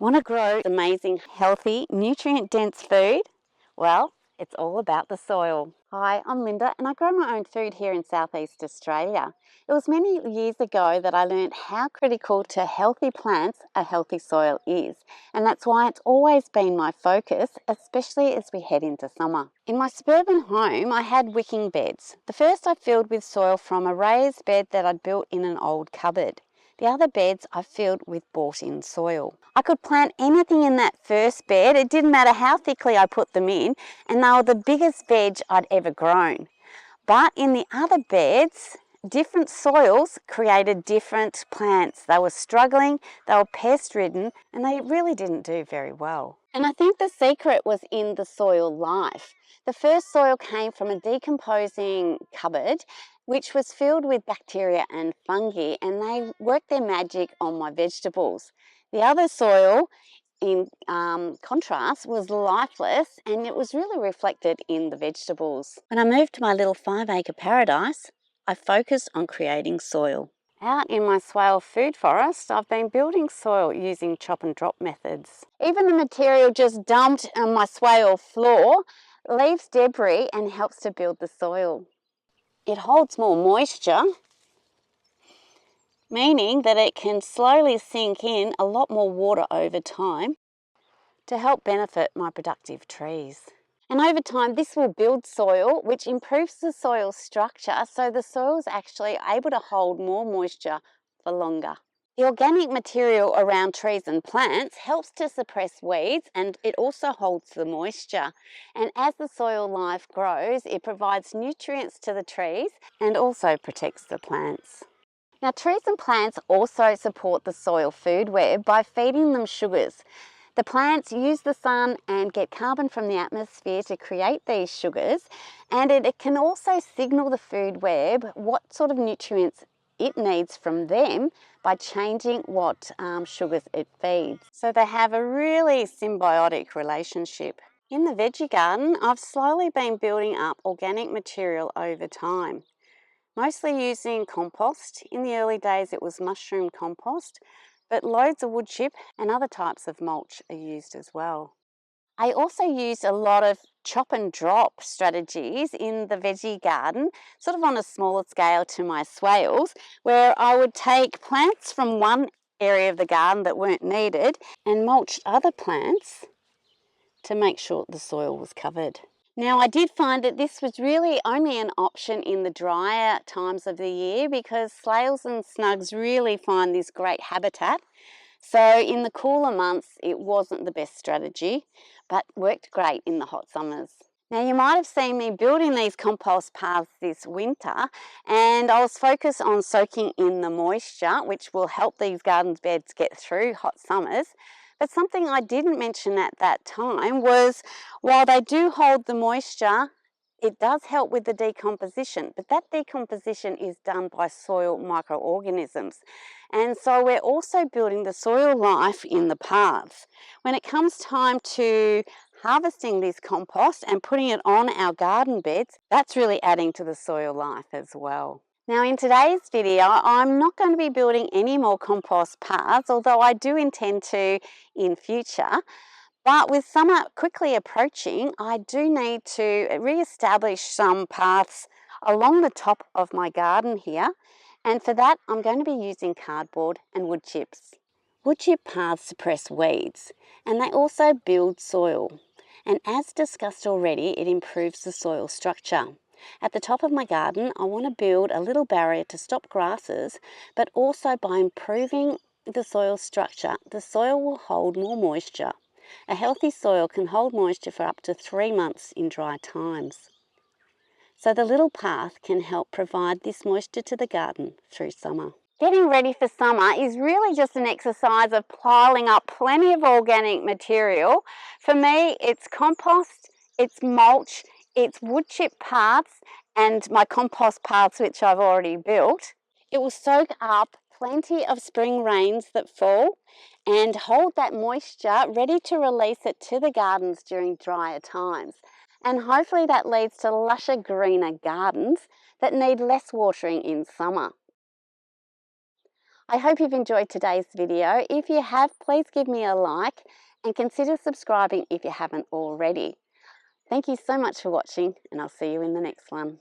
Want to grow amazing, healthy, nutrient-dense food? Well, it's all about the soil. Hi, I'm Linda and I grow my own food here in Southeast Australia. It was many years ago that I learned how critical to healthy plants a healthy soil is, and that's why it's always been my focus, especially as we head into summer. In my suburban home, I had wicking beds. The first I filled with soil from a raised bed that I'd built in an old cupboard. The other beds I filled with bought-in soil. I could plant anything in that first bed. It didn't matter how thickly I put them in, and they were the biggest veg I'd ever grown. But in the other beds, different soils created different plants. They were struggling, they were pest-ridden, and they really didn't do very well. And I think the secret was in the soil life. The first soil came from a decomposing cupboard, which was filled with bacteria and fungi, and they worked their magic on my vegetables. The other soil, in contrast, was lifeless, and it was really reflected in the vegetables. When I moved to my little 5-acre paradise, I focused on creating soil. Out in my swale food forest, I've been building soil using chop and drop methods. Even the material just dumped on my swale floor leaves debris and helps to build the soil. It holds more moisture, meaning that it can slowly sink in a lot more water over time to help benefit my productive trees. And over time, this will build soil, which improves the soil structure, so the soil is actually able to hold more moisture for longer. The organic material around trees and plants helps to suppress weeds, and it also holds the moisture. And as the soil life grows, it provides nutrients to the trees and also protects the plants. Now, trees and plants also support the soil food web by feeding them sugars. The plants use the sun and get carbon from the atmosphere to create these sugars, and it can also signal the food web what sort of nutrients it needs from them by changing what sugars it feeds. So they have a really symbiotic relationship. In the veggie garden, I've slowly been building up organic material over time, mostly using compost. In the early days it was mushroom compost, but loads of wood chip and other types of mulch are used as well. I also used a lot of chop and drop strategies in the veggie garden, sort of on a smaller scale to my swales, where I would take plants from one area of the garden that weren't needed and mulch other plants to make sure the soil was covered. Now, I did find that this was really only an option in the drier times of the year because snails and snugs really find this great habitat. So in the cooler months, it wasn't the best strategy, but worked great in the hot summers. Now, you might have seen me building these compost paths this winter, and I was focused on soaking in the moisture, which will help these garden beds get through hot summers. But something I didn't mention at that time was, while they do hold the moisture, it does help with the decomposition, but that decomposition is done by soil microorganisms. And so we're also building the soil life in the paths. When it comes time to harvesting this compost and putting it on our garden beds, that's really adding to the soil life as well. Now, in today's video, I'm not going to be building any more compost paths, although I do intend to in future. But with summer quickly approaching, I do need to re-establish some paths along the top of my garden here. And for that, I'm going to be using cardboard and wood chips. Wood chip paths suppress weeds, and they also build soil. And as discussed already, it improves the soil structure. At the top of my garden, I want to build a little barrier to stop grasses, but also by improving the soil structure, the soil will hold more moisture. A healthy soil can hold moisture for up to 3 months in dry times. So the little path can help provide this moisture to the garden through summer. Getting ready for summer is really just an exercise of piling up plenty of organic material. For me, it's compost, it's mulch, it's wood chip paths and my compost paths which I've already built. It will soak up plenty of spring rains that fall and hold that moisture ready to release it to the gardens during drier times. And hopefully that leads to lusher greener gardens that need less watering in summer. I hope you've enjoyed today's video. If you have, please give me a like and consider subscribing if you haven't already. Thank you so much for watching, and I'll see you in the next one.